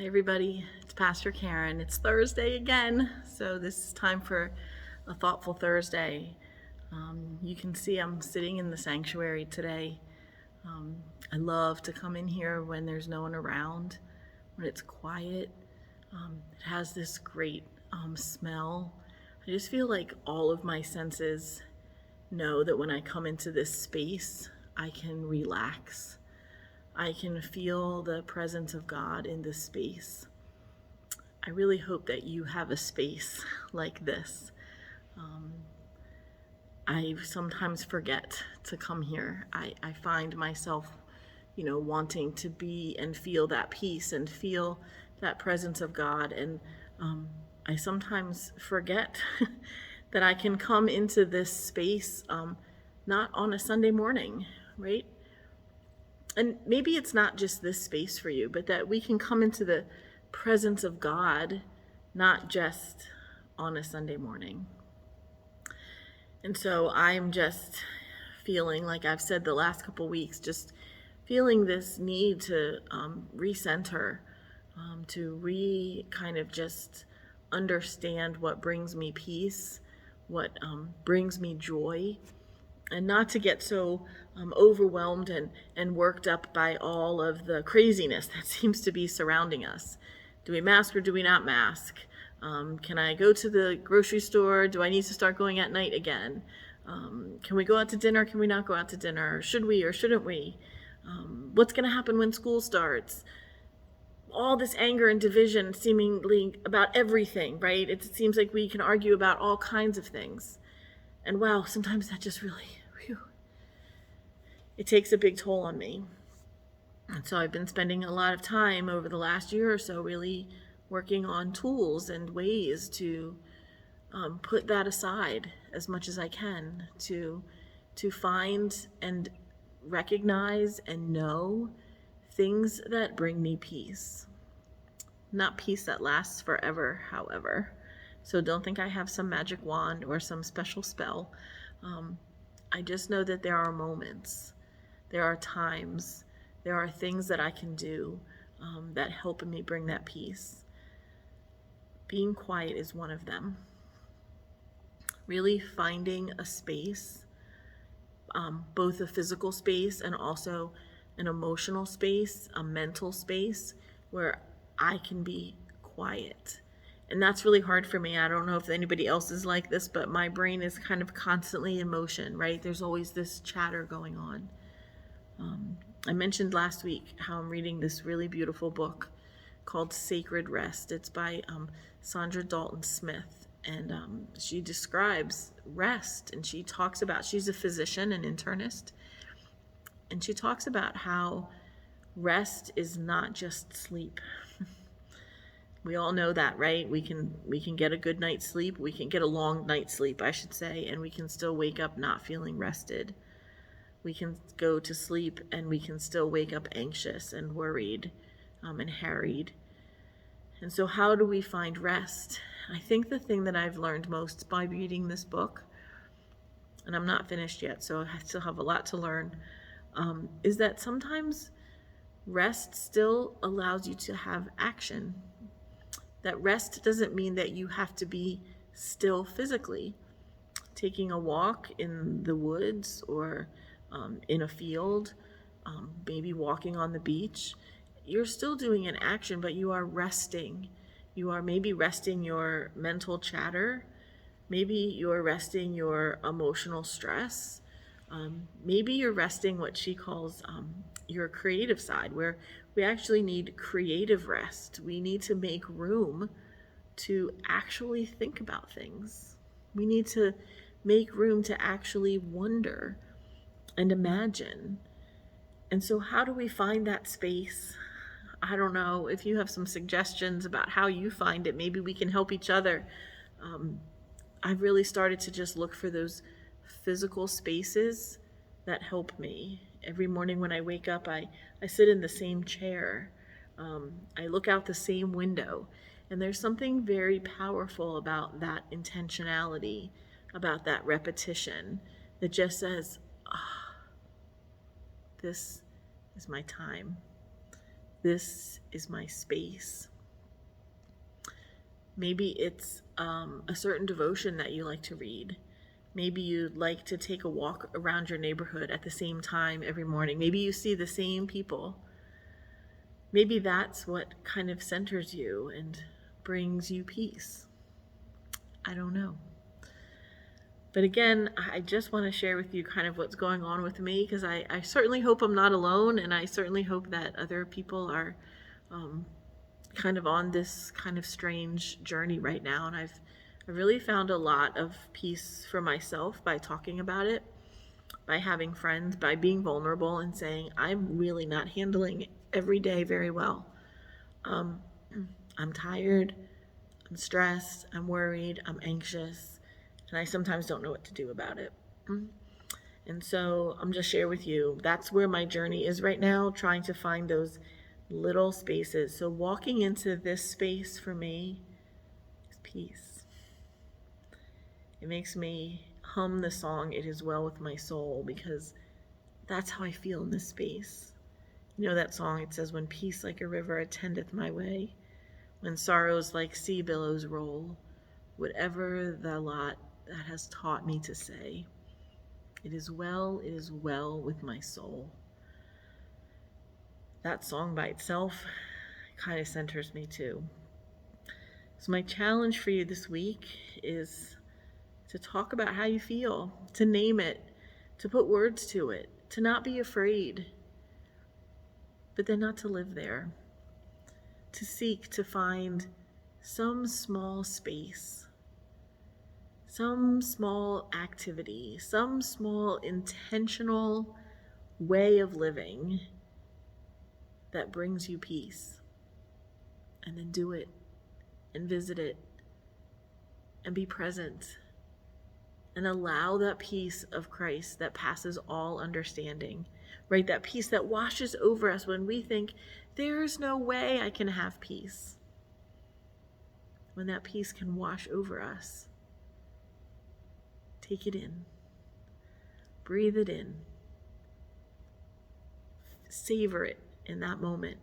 Hey everybody, it's Pastor Karen. It's Thursday again, so this is time for a Thoughtful Thursday. You can see I'm sitting in the sanctuary today. I love to come in here when there's no one around, when it's quiet. It has this great smell. I just feel like all of my senses know that when I come into this space, I can relax. I can feel the presence of God in this space. I really hope that you have a space like this. I sometimes forget to come here. I find myself, wanting to be and feel that peace and feel that presence of God. And I sometimes forget that I can come into this space not on a Sunday morning, right? And maybe it's not just this space for you, but that we can come into the presence of God, not just on a Sunday morning. And so I'm just feeling, like I've said the last couple weeks, just feeling this need to recenter, to kind of just understand what brings me peace, what brings me joy, and not to get so overwhelmed and worked up by all of the craziness that seems to be surrounding us. Do we mask or do we not mask? Can I go to the grocery store? Do I need to start going at night again? Can we go out to dinner? Can we not go out to dinner? Should we or shouldn't we? What's going to happen when school starts? All this anger and division seemingly about everything, right? It seems like we can argue about all kinds of things. And wow, sometimes that just really, it takes a big toll on me. And so I've been spending a lot of time over the last year or so really working on tools and ways to put that aside as much as I can, to find and recognize and know things that bring me peace. Not peace that lasts forever, however. So don't think I have some magic wand or some special spell. I just know that there are moments, there are times, there are things that I can do that help me bring that peace. Being quiet is one of them. Really finding a space, both a physical space and also an emotional space, a mental space where I can be quiet. And that's really hard for me. I don't know if anybody else is like this, but my brain is kind of constantly in motion, right? There's always this chatter going on. I mentioned last week how I'm reading this really beautiful book called Sacred Rest. It's by Sandra Dalton Smith, and she describes rest, and she talks about, she's a physician and internist, and she talks about how rest is not just sleep. We all know that, right? We can get a good night's sleep. We can get a long night's sleep, I should say, and we can still wake up not feeling rested. We can go to sleep and we can still wake up anxious and worried and harried. And so how do we find rest? I think the thing that I've learned most by reading this book, and I'm not finished yet, so I still have a lot to learn, is that sometimes rest still allows you to have action. That rest doesn't mean that you have to be still physically. Taking a walk in the woods or in a field, maybe walking on the beach, you're still doing an action, but you are resting. You are maybe resting your mental chatter. Maybe you're resting your emotional stress. Maybe you're resting what she calls your creative side, where we actually need creative rest. We need to make room to actually think about things. We need to make room to actually wonder and imagine. And so how do we find that space? I don't know if you have some suggestions about how you find it. Maybe we can help each other. I've really started to just look for those physical spaces that help me. Every morning when I wake up, I sit in the same chair. I look out the same window. And there's something very powerful about that intentionality, about that repetition that just says, this is my time. This is my space. Maybe it's a certain devotion that you like to read. Maybe you'd like to take a walk around your neighborhood at the same time every morning. Maybe you see the same people. Maybe that's what kind of centers you and brings you peace. I don't know. But again, I just want to share with you kind of what's going on with me, because I certainly hope I'm not alone, and I certainly hope that other people are kind of on this kind of strange journey right now. And I really found a lot of peace for myself by talking about it, by having friends, by being vulnerable and saying, I'm really not handling every day very well. I'm tired, I'm stressed, I'm worried, I'm anxious, and I sometimes don't know what to do about it. And so I'm just share with you, that's where my journey is right now, trying to find those little spaces. So walking into this space for me is peace. It makes me hum the song, It Is Well With My Soul, because that's how I feel in this space. You know that song, it says, when peace like a river attendeth my way, when sorrows like sea billows roll, whatever the lot that has taught me to say, it is well with my soul. That song by itself kind of centers me too. So my challenge for you this week is to talk about how you feel, to name it, to put words to it, to not be afraid, but then not to live there, to seek to find some small space, some small activity, some small intentional way of living that brings you peace. And then do it and visit it and be present and allow that peace of Christ that passes all understanding, right? That peace that washes over us when we think there's no way I can have peace. When that peace can wash over us, take it in, breathe it in, savor it in that moment,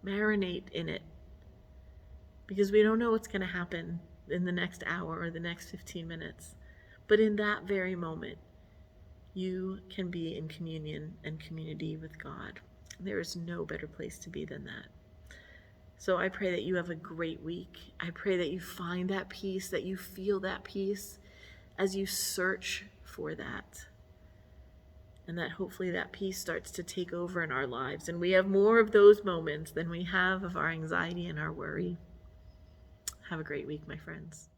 marinate in it, because we don't know what's going to happen in the next hour or the next 15 minutes. But in that very moment, you can be in communion and community with God. There is no better place to be than that. So I pray that you have a great week. I pray that you find that peace, that you feel that peace as you search for that. And that hopefully that peace starts to take over in our lives. And we have more of those moments than we have of our anxiety and our worry. Have a great week, my friends.